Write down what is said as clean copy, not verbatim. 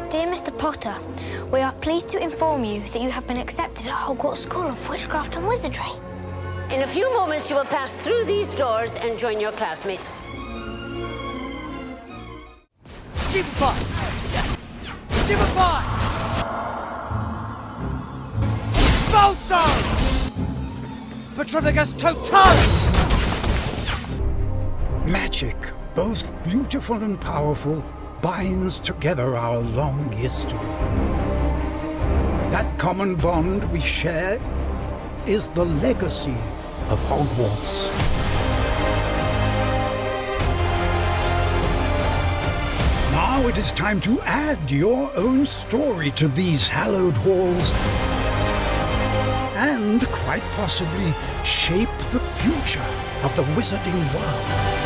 Dear Mr. Potter, we are pleased to inform you that you have been accepted at Hogwarts School of Witchcraft and Wizardry. In a few moments, you will pass through these doors and join your classmates. Stupefy! Stupefy! Expulso! Petrificus Totalis! Magic, both beautiful and powerful, binds together our long history. That common bond we share is the legacy of Hogwarts. Now it is time to add your own story to these hallowed halls and, quite possibly, shape the future of the wizarding world.